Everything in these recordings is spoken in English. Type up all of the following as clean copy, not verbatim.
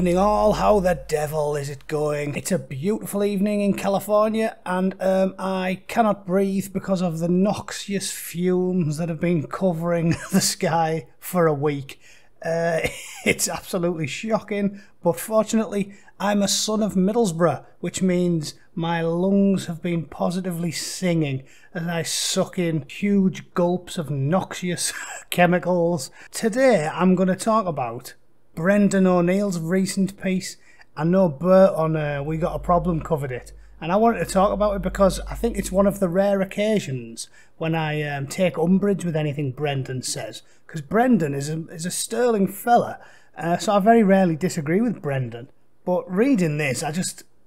evening all, how the devil is it going? It's a beautiful evening in California and I cannot breathe because of the noxious fumes that have been covering the sky for a week. It's absolutely shocking, but fortunately I'm a son of Middlesbrough, which means my lungs have been positively singing as I suck in huge gulps of noxious chemicals. Today I'm going to talk about Brendan O'Neill's recent piece. I know Bert on We Got a Problem covered it, and I wanted to talk about it because I think it's one of the rare occasions when I take umbrage with anything Brendan says, because Brendan is a sterling fella, so I very rarely disagree with Brendan. But reading this,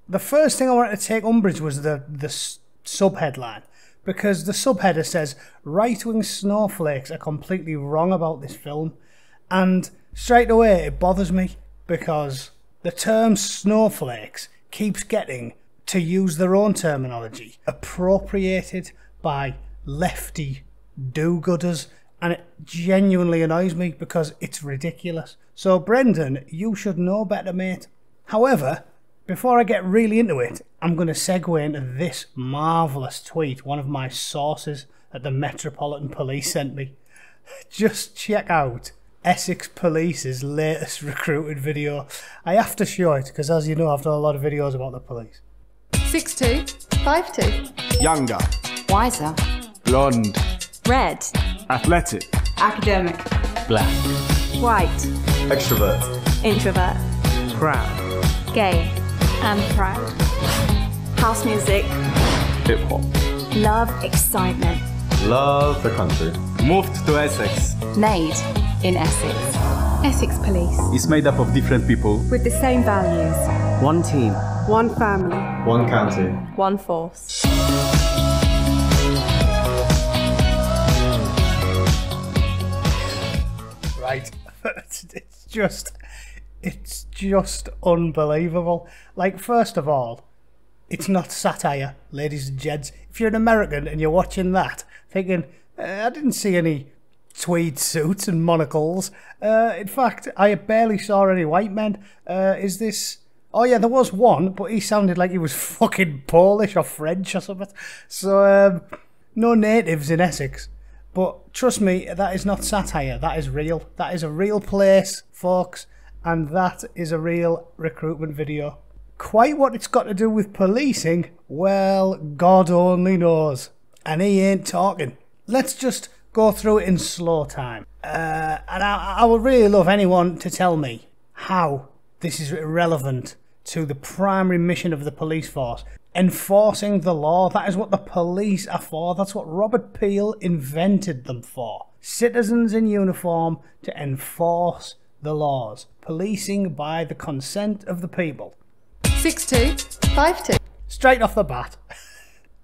the first thing I wanted to take umbrage was the sub-headline, because the subheader says, right-wing snowflakes are completely wrong about this film, and straight away it bothers me, because the term snowflakes keeps getting, to use their own terminology, appropriated by lefty do-gooders, and it genuinely annoys me because it's ridiculous. So Brendan, you should know better, mate. However, before I get really into it, I'm going to segue into this marvellous tweet one of my sources at the Metropolitan Police sent me. Just check out Essex Police's latest recruited video. I have to show it because, as you know, I've done a lot of videos about the police. 6'2", 5'2". Younger. Wiser. Blonde. Red. Athletic. Academic. Black. White. Extrovert. Introvert. Proud. Gay. And proud. House music. Hip hop. Love excitement. Love the country. Moved to Essex. Made in Essex. Essex Police. It's made up of different people. With the same values. One team. One family. One county. One force. Right. It's just unbelievable. Like, first of all, it's not satire, ladies and gents. If you're an American and you're watching that, thinking, I didn't see any tweed suits and monocles. In fact, I barely saw any white men. Is this... Oh yeah, there was one, but he sounded like he was fucking Polish or French or something. So, no natives in Essex. But trust me, that is not satire, that is real. That is a real place, folks, and that is a real recruitment video. Quite what it's got to do with policing, well, God only knows. And he ain't talking. Let's just go through it in slow time. And I would really love anyone to tell me how this is relevant to the primary mission of the police force. Enforcing the law, that is what the police are for. That's what Robert Peel invented them for. Citizens in uniform to enforce the laws. Policing by the consent of the people. 6'2", 5'2". Straight off the bat,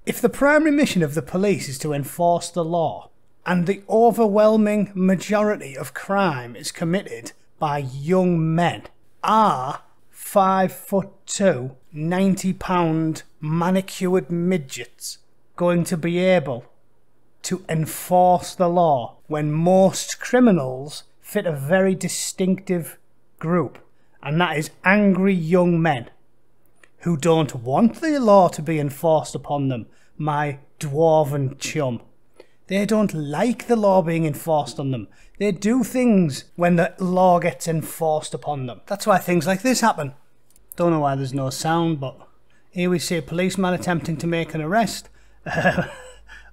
if the primary mission of the police is to enforce the law, and the overwhelming majority of crime is committed by young men, are 5'2", 90-pound manicured midgets going to be able to enforce the law when most criminals fit a very distinctive group, and that is angry young men who don't want the law to be enforced upon them, my dwarven chum. They don't like the law being enforced on them. They do things when the law gets enforced upon them. That's why things like this happen. Don't know why there's no sound, but here we see a policeman attempting to make an arrest.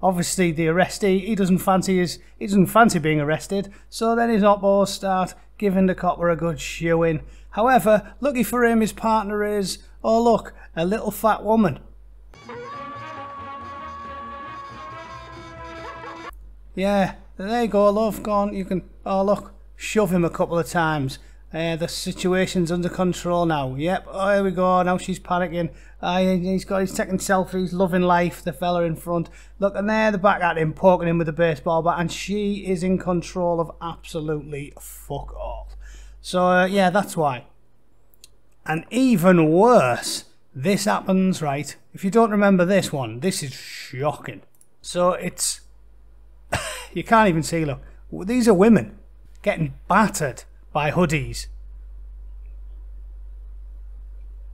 Obviously the arrestee, he doesn't fancy being arrested, so then his oppos start giving the copper a good shoe-in. However, lucky for him, his partner is, oh look, a little fat woman. Yeah, there you go, love, go on, you can, oh look, shove him a couple of times. The situation's under control now. Yep, oh, here we go, now she's panicking. He's taking selfies, loving life, the fella in front. Look, and there, the back at him, poking him with a baseball bat, and she is in control of absolutely fuck all. So, yeah, that's why. And even worse, this happens, right? If you don't remember this one, this is shocking. So it's... you can't even see, look. These are women getting battered by hoodies.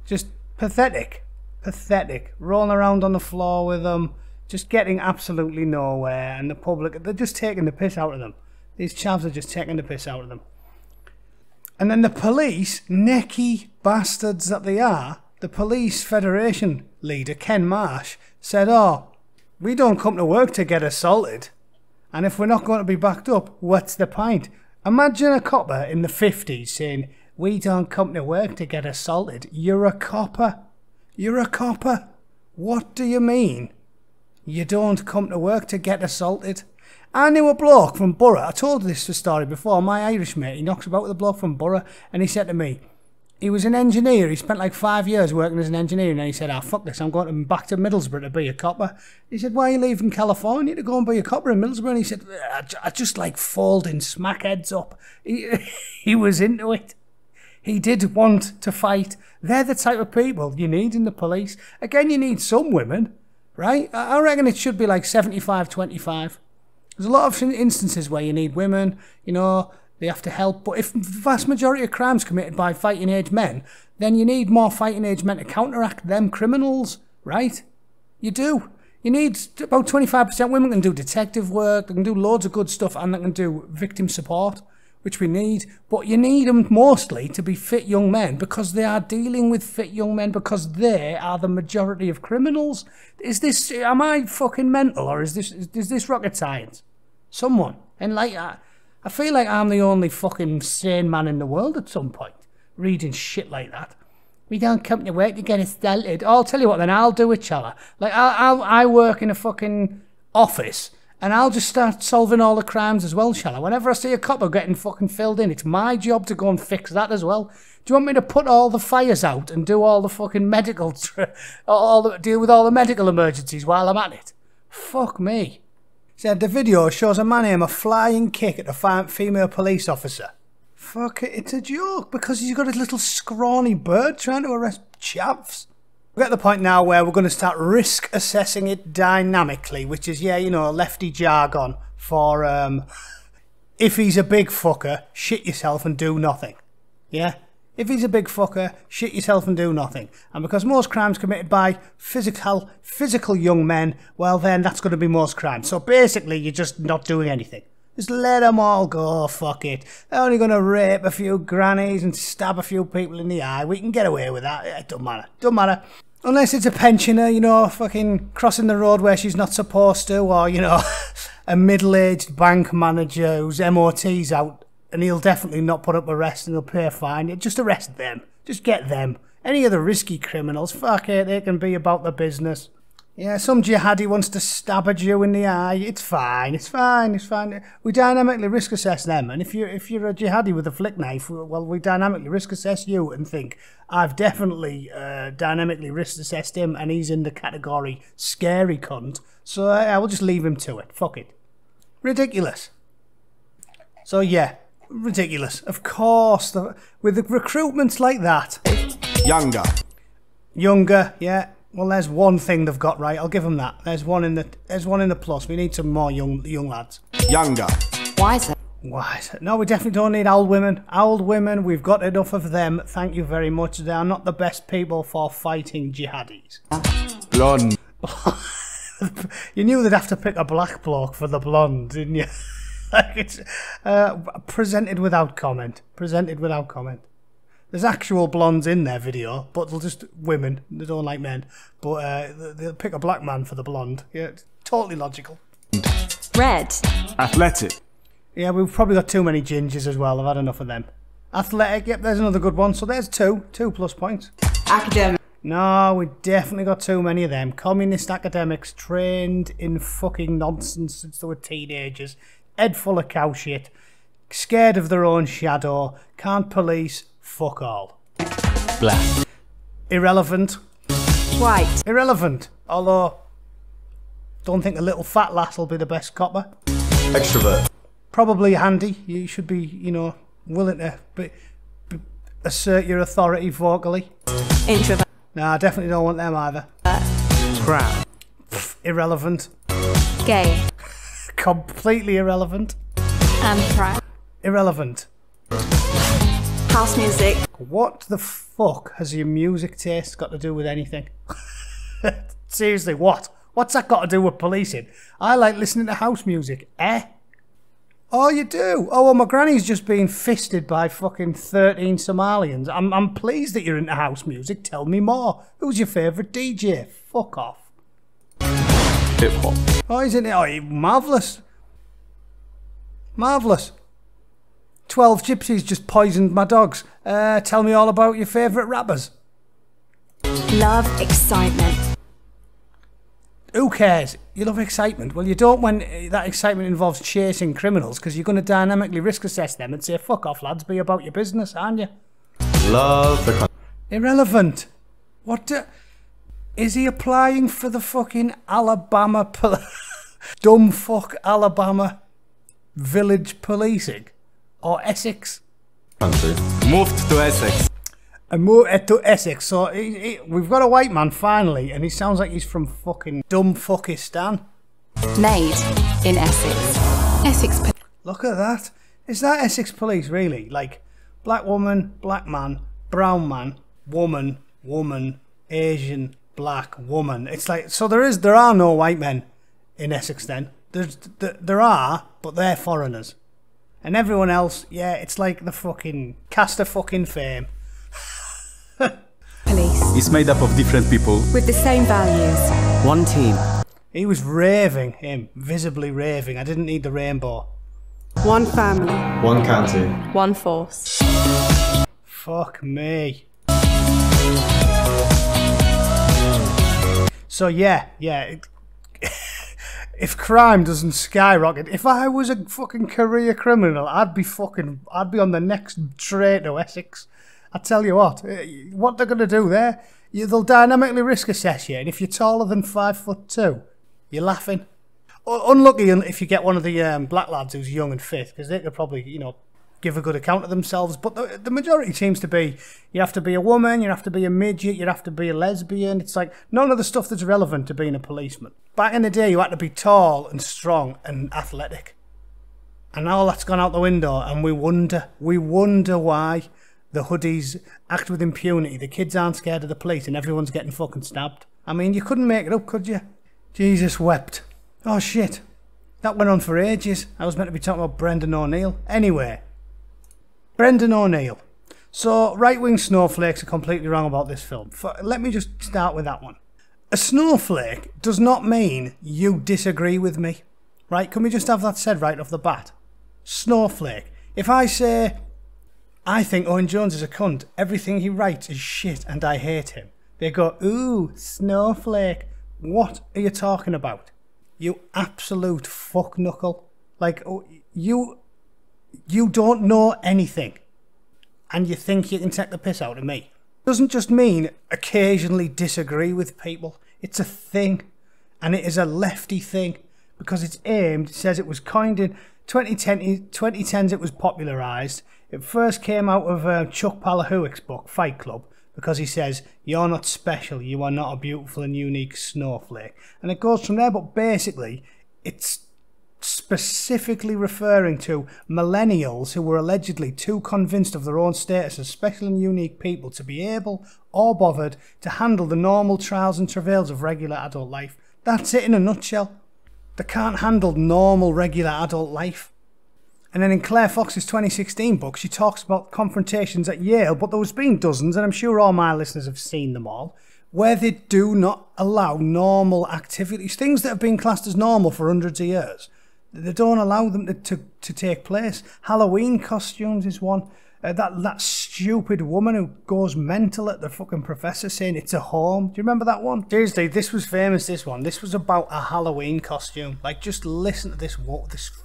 Just pathetic. Pathetic. Rolling around on the floor with them, just getting absolutely nowhere, and the public, they're just taking the piss out of them. These chavs are just taking the piss out of them. And then the police, necky bastards that they are, the police federation leader, Ken Marsh, said, oh, we don't come to work to get assaulted. And if we're not going to be backed up, what's the point? Imagine a copper in the 50s saying, we don't come to work to get assaulted. You're a copper. You're a copper. What do you mean? You don't come to work to get assaulted? I knew a bloke from Borough. I told this story before. My Irish mate, he knocks about with a bloke from Borough, and he said to me, he was an engineer. He spent like 5 years working as an engineer, and then he said, ah, fuck this, I'm going back to Middlesbrough to be a copper. He said, why are you leaving California to go and be a copper in Middlesbrough? And he said, I just like folding smackheads up. He was into it. He did want to fight. They're the type of people you need in the police. Again, you need some women, right? I reckon it should be like 75-25. There's a lot of instances where you need women, you know, they have to help. But if the vast majority of crimes committed by fighting age men, then you need more fighting age men to counteract them criminals, right? You do. You need about 25% women can do detective work, they can do loads of good stuff, and they can do victim support, which we need. But you need them mostly to be fit young men, because they are dealing with fit young men, because they are the majority of criminals. Is this, am I fucking mental, or is this rocket science? Someone. And like, I feel like I'm the only fucking sane man in the world at some point, reading shit like that. We don't come to work to get assaulted. Oh, I'll tell you what, then I'll do it, shall I? Like, I work in a fucking office, and I'll just start solving all the crimes as well, shall I? Whenever I see a copper getting fucking filled in, it's my job to go and fix that as well. Do you want me to put all the fires out and do all the fucking medical, deal with all the medical emergencies while I'm at it? Fuck me. Said the video shows a man aim a flying kick at a female police officer. Fuck it, it's a joke, because he's got a little scrawny bird trying to arrest chavs. We're at the point now where we're going to start risk assessing it dynamically, which is, yeah, you know, lefty jargon for, if he's a big fucker, shit yourself and do nothing. Yeah? If he's a big fucker, shit yourself and do nothing. And because most crimes committed by physical young men, well then that's going to be most crimes. So basically you're just not doing anything. Just let them all go, fuck it. They're only going to rape a few grannies and stab a few people in the eye. We can get away with that. It don't matter. Don't matter. Unless it's a pensioner, you know, fucking crossing the road where she's not supposed to, or, you know, a middle-aged bank manager whose MOT's out, and he'll definitely not put up arrest and he'll pay a fine. Just arrest them. Just get them. Any of the risky criminals, fuck it, they can be about the business. Yeah, some jihadi wants to stab a Jew in the eye. It's fine, it's fine, it's fine. We dynamically risk assess them, and if you're a jihadi with a flick knife, well, we dynamically risk assess you and think, I've definitely dynamically risk assessed him, and he's in the category scary cunt. So I will just leave him to it. Fuck it. Ridiculous. So yeah, ridiculous. Of course, with the recruitments like that. Younger, yeah. Well, there's one thing they've got right. I'll give them that. There's one in the plus. We need some more young lads. Younger. Wiser. Wiser. No, we definitely don't need old women. Old women, we've got enough of them. Thank you very much. They are not the best people for fighting jihadis. Blonde. You knew they'd have to pick a black bloke for the blonde, didn't you? Like it's presented without comment. Presented without comment. There's actual blondes in their video, but they'll just women. They don't like men. But they'll pick a black man for the blonde. Yeah, it's totally logical. Red. Athletic. Yeah, we've probably got too many gingers as well. I've had enough of them. Athletic, yep, there's another good one. So there's two plus points. Academic. No, we definitely got too many of them. Communist academics trained in fucking nonsense since they were teenagers. Head full of cow shit. Scared of their own shadow. Can't police. Fuck all. Black. Irrelevant. White. Irrelevant. Although, don't think a little fat lass will be the best copper. Extrovert. Probably handy. You should be, you know, willing to assert your authority vocally. Introvert. Nah, I definitely don't want them either. Proud. Irrelevant. Gay. Completely irrelevant. And proud. Irrelevant. House music. What the fuck has your music taste got to do with anything? Seriously, what? What's that got to do with policing? I like listening to house music. Eh? Oh, you do? Oh, well, my granny's just been fisted by fucking 13 Somalians. I'm pleased that you're into house music. Tell me more. Who's your favourite DJ? Fuck off. Hip-hop. Oh, he's in it. Oh, marvellous. Marvellous. 12 gypsies just poisoned my dogs. Tell me all about your favourite rappers. Love excitement. Who cares? You love excitement. Well, you don't when that excitement involves chasing criminals, because you're going to dynamically risk assess them and say, fuck off, lads, be about your business, aren't you? Love the country. Irrelevant. What is he applying for the fucking Alabama dumb fuck Alabama village policing? Or Essex? Country. Moved to Essex. And moved to Essex. So we've got a white man finally, and he sounds like he's from fucking dumb fuckistan. Made in Essex. Essex Police. Look at that. Is that Essex Police really? Like black woman, black man, brown man, woman, woman, Asian, black, woman. It's like, so there are no white men in Essex then. There are, but they're foreigners. And everyone else, yeah, it's like the fucking cast of fucking fame. Police. It's made up of different people. With the same values. One team. He was raving, him, visibly raving. I didn't need the rainbow. One family. One country. One force. Fuck me. So yeah. If crime doesn't skyrocket, if I was a fucking career criminal, I'd be on the next train to Essex. I tell you what they're going to do there, they'll dynamically risk assess you, and if you're taller than 5'2", you're laughing. Unlucky if you get one of the black lads who's young and fit, because they could probably, give a good account of themselves. But the majority seems to be, you have to be a woman, you have to be a midget, you have to be a lesbian. It's like none of the stuff that's relevant to being a policeman. Back in the day, you had to be tall and strong and athletic. And all that's gone out the window, and we wonder why the hoodies act with impunity. The kids aren't scared of the police and everyone's getting fucking stabbed. I mean, you couldn't make it up, could you? Jesus wept. Oh shit. That went on for ages. I was meant to be talking about Brendan O'Neill. Anyway. Brendan O'Neill. So, right-wing snowflakes are completely wrong about this film. Let me just start with that one. A snowflake does not mean you disagree with me. Right? Can we just have that said right off the bat? Snowflake. If I say, I think Owen Jones is a cunt, everything he writes is shit and I hate him, they go, ooh, snowflake. What are you talking about? You absolute fuckknuckle. Like, you don't know anything, and you think you can take the piss out of me. It doesn't just mean occasionally disagree with people. It's a thing, and it is a lefty thing, because it's aimed, it says it was coined in 2010s, it was popularised. It first came out of Chuck Palahniuk's book, Fight Club, because he says, you're not special, you are not a beautiful and unique snowflake. And it goes from there, but basically, it's specifically referring to millennials who were allegedly too convinced of their own status as special and unique people to be able or bothered to handle the normal trials and travails of regular adult life. That's it in a nutshell. They can't handle normal regular adult life. And then in Claire Fox's 2016 book, she talks about confrontations at Yale, but there's been dozens, and I'm sure all my listeners have seen them all, where they do not allow normal activities, things that have been classed as normal for hundreds of years. They don't allow them to take place. Halloween costumes is one. That stupid woman who goes mental at the fucking professor saying it's a home. Do you remember that one? Seriously, this was famous, this one. This was about a Halloween costume. Like, just listen to this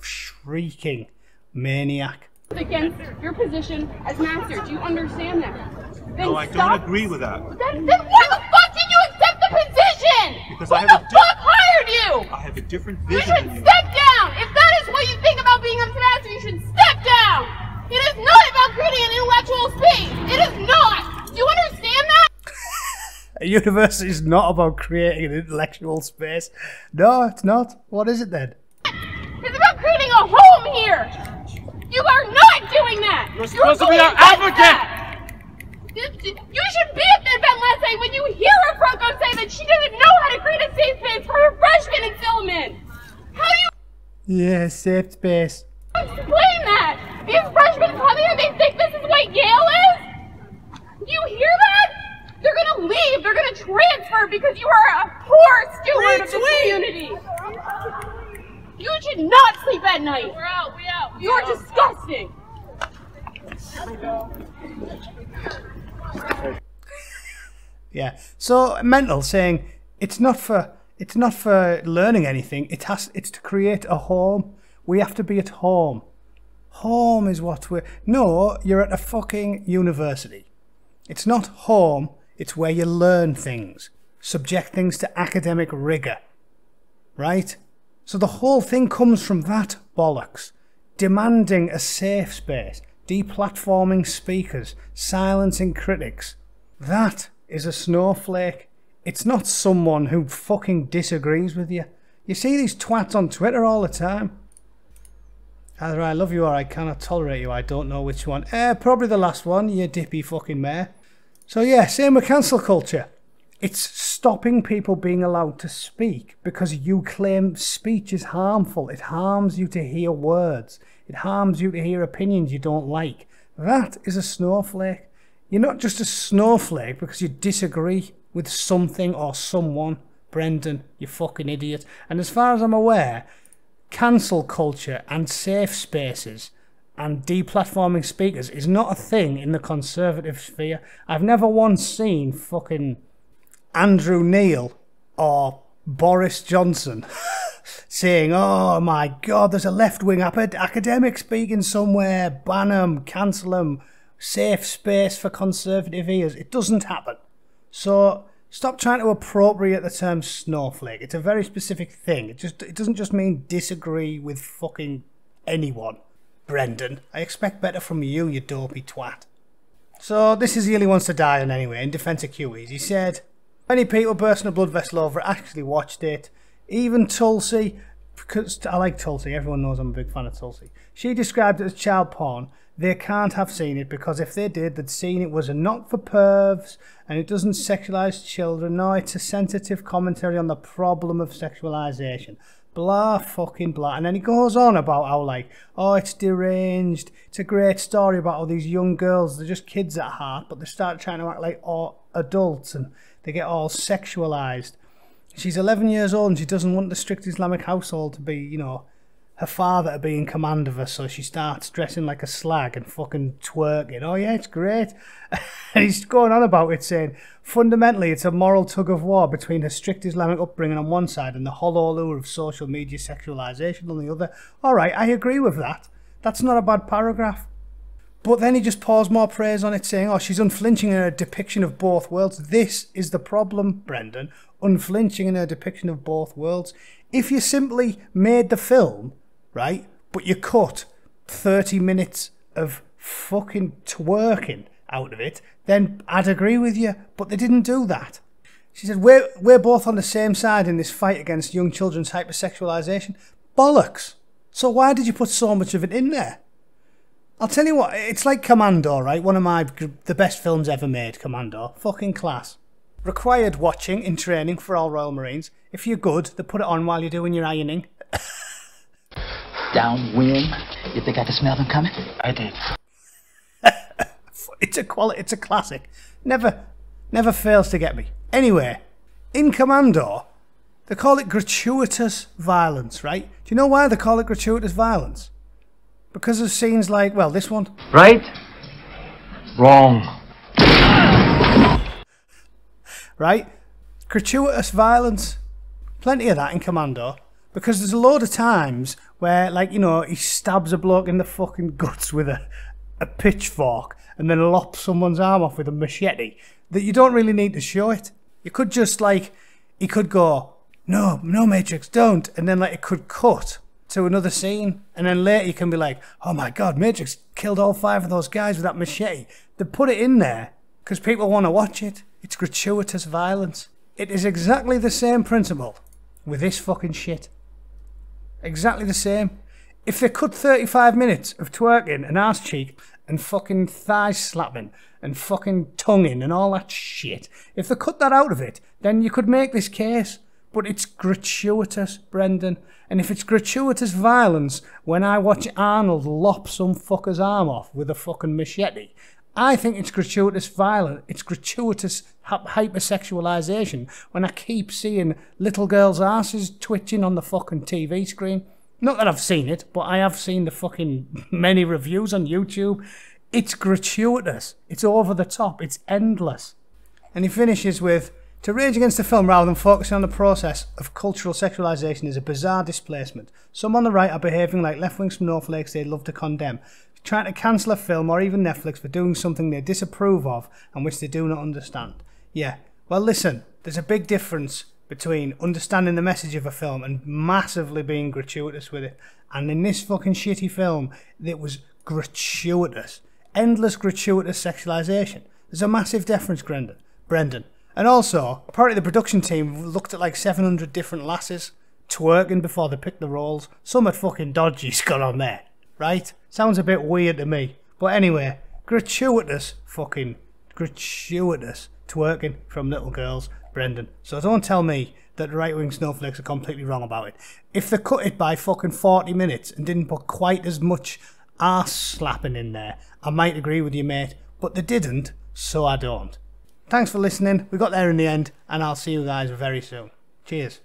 shrieking maniac. Against your position as master. Do you understand that? Then no, I don't agree with that. Then why the fuck did you accept the position? Because Who I have the fuck hired you? I have a different You vision should than you. step down! If that is what you think about being a master, you should step down! It is not about creating an intellectual space! It is not! Do you understand that? A university is not about creating an intellectual space. No, it's not. What is it then? It's about creating a home here! You are not doing that! You're supposed to be our advocate! Yeah, safe space. Explain that! These freshmen come here, they think this is what Yale is? Do you hear that? They're gonna leave, they're gonna transfer because you are a poor steward of this community. You should not sleep at night. We're out, we out. You're disgusting. Yeah. So mental saying it's not for learning anything. It's to create a home. We have to be at home. Home is what we're... No, you're at a fucking university. It's not home, it's where you learn things. Subject things to academic rigour. Right? So the whole thing comes from that bollocks. Demanding a safe space. Deplatforming speakers. Silencing critics. That is a snowflake. It's not someone who fucking disagrees with you. You see these twats on Twitter all the time. Either I love you or I cannot tolerate you. I don't know which one. Probably the last one, you dippy fucking mare. So yeah, same with cancel culture. It's stopping people being allowed to speak because you claim speech is harmful. It harms you to hear words. It harms you to hear opinions you don't like. That is a snowflake. You're not just a snowflake because you disagree with something or someone. Brendan, you fucking idiot. And as far as I'm aware, cancel culture and safe spaces and deplatforming speakers is not a thing in the conservative sphere. I've never once seen fucking Andrew Neil or Boris Johnson saying, oh my god, there's a left-wing academic speaking somewhere, ban them, cancel them, safe space for conservative ears. It doesn't happen. So stop trying to appropriate the term snowflake. It's a very specific thing. It doesn't just mean disagree with fucking anyone. Brendan, I expect better from you, you dopey twat. So this is Ely Wants to Die on anyway, in defence of QEs. He said, many people bursting a blood vessel over it actually watched it. Even Tulsi, because I like Tulsi, everyone knows I'm a big fan of Tulsi. She described it as child porn. They can't have seen it because if they did, they'd seen it was a not for pervs and it doesn't sexualise children. No, it's a sensitive commentary on the problem of sexualisation. Blah fucking blah. And then he goes on about how like, oh, it's deranged. It's a great story about all these young girls. They're just kids at heart, but they start trying to act like adults and they get all sexualised. She's 11 years old and she doesn't want the strict Islamic household to be, you know, her father to be in command of her, so she starts dressing like a slag and fucking twerking. Oh yeah, it's great. And he's going on about it saying, fundamentally it's a moral tug of war between her strict Islamic upbringing on one side and the hollow lure of social media sexualisation on the other. Alright, I agree with that. That's not a bad paragraph. But then he just pours more praise on it saying, oh, she's unflinching in her depiction of both worlds. This is the problem, Brendan. Unflinching in her depiction of both worlds. If you simply made the film, right, but you cut 30 minutes of fucking twerking out of it, then I'd agree with you. But they didn't do that. She said, we're both on the same side in this fight against young children's hypersexualisation. Bollocks. So why did you put so much of it in there? I'll tell you what, it's like Commando, right? One of the best films ever made, Commando. Fucking class. Required watching in training for all Royal Marines. If you're good, they put it on while you're doing your ironing. Downwind. You think I can smell them coming? I did. It's a classic. Never fails to get me. Anyway, in Commando, they call it gratuitous violence, right? Do you know why they call it gratuitous violence? Because of scenes like, well, this one. Right? Wrong. Right? Gratuitous violence. Plenty of that in Commando. Because there's a load of times where, like, you know, he stabs a bloke in the fucking guts with a pitchfork and then lops someone's arm off with a machete. That you don't really need to show it. You could just, like, he could go, no, Matrix, don't. And then, like, it could cut to another scene. And then later you can be like, oh my God, Matrix killed all 5 of those guys with that machete. They put it in there because people want to watch it. It's gratuitous violence. It is exactly the same principle with this fucking shit. Exactly the same. If they cut 35 minutes of twerking and arse cheek and fucking thigh slapping and fucking tonguing and all that shit, if they cut that out of it, then you could make this case. But it's gratuitous, Brendan. And if it's gratuitous violence when I watch Arnold lop some fucker's arm off with a fucking machete, I think it's gratuitous violence. It's gratuitous hypersexualization when I keep seeing little girls' asses twitching on the fucking TV screen. Not that I've seen it, but I have seen the fucking many reviews on YouTube. It's gratuitous. It's over the top. It's endless. And he finishes with, to rage against the film rather than focusing on the process of cultural sexualisation is a bizarre displacement. Some on the right are behaving like left-wing snowflakes they'd love to condemn, trying to cancel a film or even Netflix for doing something they disapprove of and which they do not understand. Yeah, well listen, there's a big difference between understanding the message of a film and massively being gratuitous with it. And in this fucking shitty film, it was gratuitous. Endless gratuitous sexualisation. There's a massive difference, Brendan. And also, apparently the production team looked at like 700 different lasses twerking before they picked the roles. Some had fucking dodgy's got on there, right? Sounds a bit weird to me. But anyway, gratuitous twerking from little girls, Brendan. So don't tell me that right-wing snowflakes are completely wrong about it. If they cut it by fucking 40 minutes and didn't put quite as much arse slapping in there, I might agree with you, mate. But they didn't, so I don't. Thanks for listening. We got there in the end, and I'll see you guys very soon. Cheers.